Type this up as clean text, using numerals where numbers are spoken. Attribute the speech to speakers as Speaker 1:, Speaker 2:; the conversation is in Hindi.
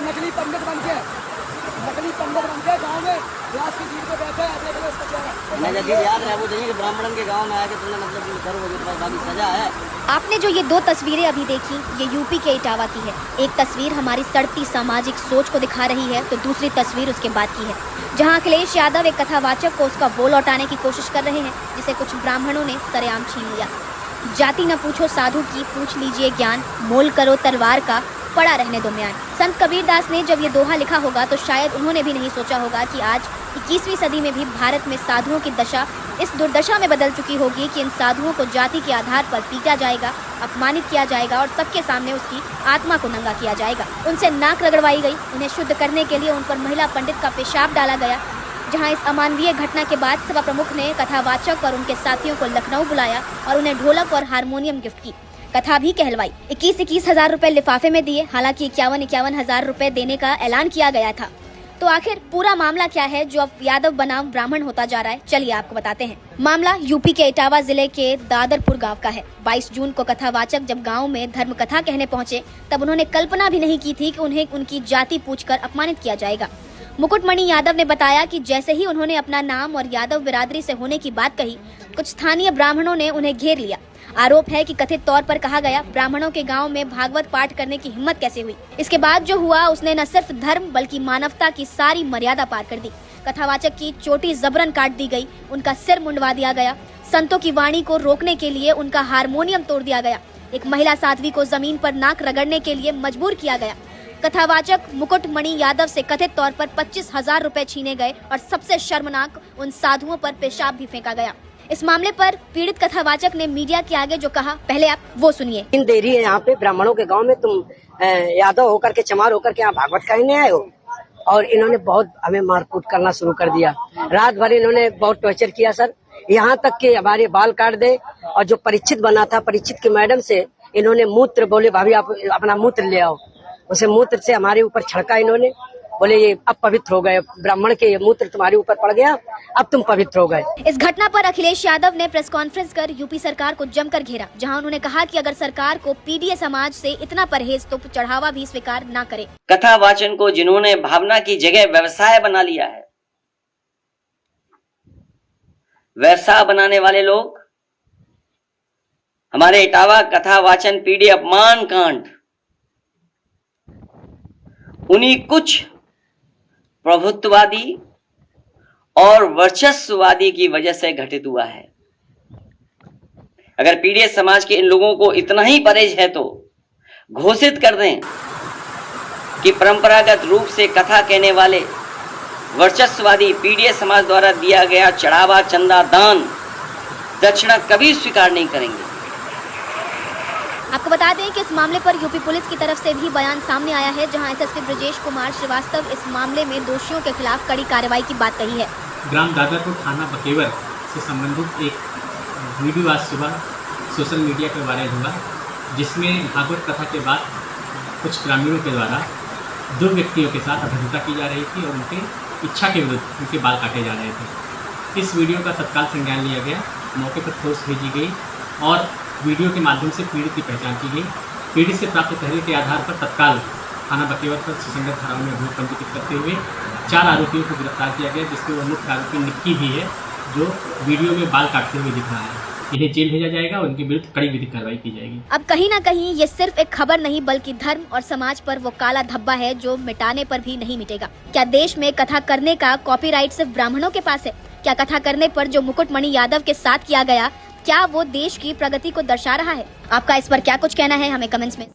Speaker 1: नकली पंडित बन के गाँव में व्यास की सीट पे बैठे हैं। देख लो इसका चेहरा।
Speaker 2: मैं जब याद रहा वो चाहिए कि ब्राह्मणन के गांव में आया कि तुमने मतलब करोगे तुम्हारी बाकी सजा है।
Speaker 3: आपने जो ये दो तस्वीरें अभी देखी, ये यूपी के इटावा की है। एक तस्वीर हमारी सड़ती सामाजिक सोच को दिखा रही है तो दूसरी तस्वीर उसके बाद की है, जहां अखिलेश यादव एक कथावाचक को उसका वो लौटाने की कोशिश कर रहे हैं जिसे कुछ ब्राह्मणों ने सरेआम छीन लिया। जाति न पूछो साधु की, पूछ लीजिए ज्ञान, मोल करो तलवार का, पड़ा रहने दो म्यान। संत कबीरदास ने जब ये दोहा लिखा होगा तो शायद उन्होंने भी नहीं सोचा होगा कि आज 21वीं सदी में भी भारत में साधुओं की दशा इस दुर्दशा में बदल चुकी होगी कि इन साधुओं को जाति के आधार पर पीटा जाएगा, अपमानित किया जाएगा और सबके सामने उसकी आत्मा को नंगा किया जाएगा। उनसे नाक रगड़वाई गई, उन्हें शुद्ध करने के लिए उन पर महिला पंडित का पेशाब डाला गया। जहां इस अमानवीय घटना के बाद सभा प्रमुख ने कथावाचक और उनके साथियों को लखनऊ बुलाया और उन्हें ढोलक और हारमोनियम गिफ्ट की, कथा भी कहलवाई। 21 हजार रुपए लिफाफे में दिए, हालांकि 51 हजार रुपए देने का ऐलान किया गया था। तो आखिर पूरा मामला क्या है जो अब यादव बनाम ब्राह्मण होता जा रहा है, चलिए आपको बताते हैं। मामला यूपी के इटावा जिले के दादरपुर गांव का है। 22 जून को कथावाचक जब गांव में धर्म कथा कहने पहुंचे तब उन्होंने कल्पना भी नहीं की थी कि उन्हें उनकी जाति पूछकर अपमानित किया जाएगा। मुकुटमणि यादव ने बताया कि जैसे ही उन्होंने अपना नाम और यादव बिरादरी से होने की बात कही, कुछ स्थानीय ब्राह्मणों ने उन्हें घेर लिया। आरोप है कि कथित तौर पर कहा गया, ब्राह्मणों के गांव में भागवत पाठ करने की हिम्मत कैसे हुई। इसके बाद जो हुआ उसने न सिर्फ धर्म बल्कि मानवता की सारी मर्यादा पार कर दी। कथावाचक की चोटी जबरन काट दी गई, उनका सिर मुंडवा दिया गया, संतों की वाणी को रोकने के लिए उनका हारमोनियम तोड़ दिया गया, एक महिला साध्वी को जमीन पर नाक रगड़ने के लिए मजबूर किया गया। कथावाचक मुकुटमणि यादव से कथित तौर पर 25 हजार रुपए छीने गए और सबसे शर्मनाक, उन साधुओं पर पेशाब भी फेंका गया। इस मामले पर पीड़ित कथावाचक ने मीडिया के आगे जो कहा, पहले आप वो सुनिए।
Speaker 2: इन देरी है यहाँ पे ब्राह्मणों के गांव में, तुम यादव होकर के चमार होकर के यहाँ भागवत कहने आए हो और इन्होंने बहुत हमें मारकूट करना शुरू कर दिया। रात भर इन्होंने बहुत टॉर्चर किया सर, यहाँ तक कि हमारे बाल काट दे। और जो परीक्षित बना था, परीक्षित की मैडम से इन्होंने मूत्र, बोले भाभी आप अपना मूत्र ले आओ, उसे मूत्र से हमारे ऊपर छिड़का इन्होंने। बोले ये अब पवित्र हो गए, ब्राह्मण के ये मूत्र तुम्हारे ऊपर पड़ गया, अब तुम पवित्र हो गए।
Speaker 3: इस घटना पर अखिलेश यादव ने प्रेस कॉन्फ्रेंस कर यूपी सरकार को जमकर घेरा, जहां उन्होंने कहा कि अगर सरकार को पीडीए समाज से इतना परहेज तो चढ़ावा भी स्वीकार न करे।
Speaker 4: कथा वाचन को जिन्होंने भावना की जगह व्यवसाय बना लिया है, व्यवसाय बनाने वाले लोग हमारे इटावा कथा वाचन पीडीए अपमान कांड उन्हीं कुछ प्रभुत्ववादी और वर्चस्ववादी की वजह से घटित हुआ है। अगर पीड़ित समाज के इन लोगों को इतना ही परहेज है तो घोषित कर दें कि परंपरागत रूप से कथा कहने वाले वर्चस्ववादी पीड़ित समाज द्वारा दिया गया चढ़ावा, चंदा, दान, दक्षिणा कभी स्वीकार नहीं करेंगे।
Speaker 3: आपको बता दें कि इस मामले पर यूपी पुलिस की तरफ से भी बयान सामने आया है, जहां एसएसपी ब्रजेश कुमार श्रीवास्तव इस मामले में दोषियों के खिलाफ कड़ी कार्रवाई की बात कही है।
Speaker 5: ग्राम दादरपुर थाना बकेवर से संबंधित एक वीडियो आज सुबह सोशल मीडिया पर वायरल हुआ, जिसमें भागवत कथा के बाद कुछ ग्रामीणों के द्वारा 2 व्यक्तियों के साथ अभद्रता की जा रही थी और उनके इच्छा के विरुद्ध उनके बाल काटे जा रहे थे। इस वीडियो का तत्काल संज्ञान लिया गया, मौके पर फोर्स भेजी गई और वीडियो के माध्यम से पीड़ित की पहचान की गई। पीड़ित से प्राप्त तहरीर के आधार पर तत्काल थाना बकेवर पर सुसंगत धाराओं में अभियोग पंजीकृत करते हुए 4 आरोपियों को गिरफ्तार किया गया, जिसमें वो मुख्य आरोपी निक्की भी है जो वीडियो में बाल काटते हुए दिख रहा है। इन्हें जेल भेजा जाएगा और उनके विरुद्ध कड़ी विधिक कार्रवाई की जाएगी।
Speaker 3: अब कहीं ना कहीं ये सिर्फ एक खबर नहीं बल्कि धर्म और समाज पर वो काला धब्बा है जो मिटाने पर भी नहीं मिटेगा। क्या देश में कथा करने का कॉपीराइट सिर्फ ब्राह्मणों के पास है? क्या कथा करने पर जो मुकुटमणि यादव के साथ किया गया, क्या वो देश की प्रगति को दर्शा रहा है? आपका इस पर क्या कुछ कहना है, हमें कमेंट्स में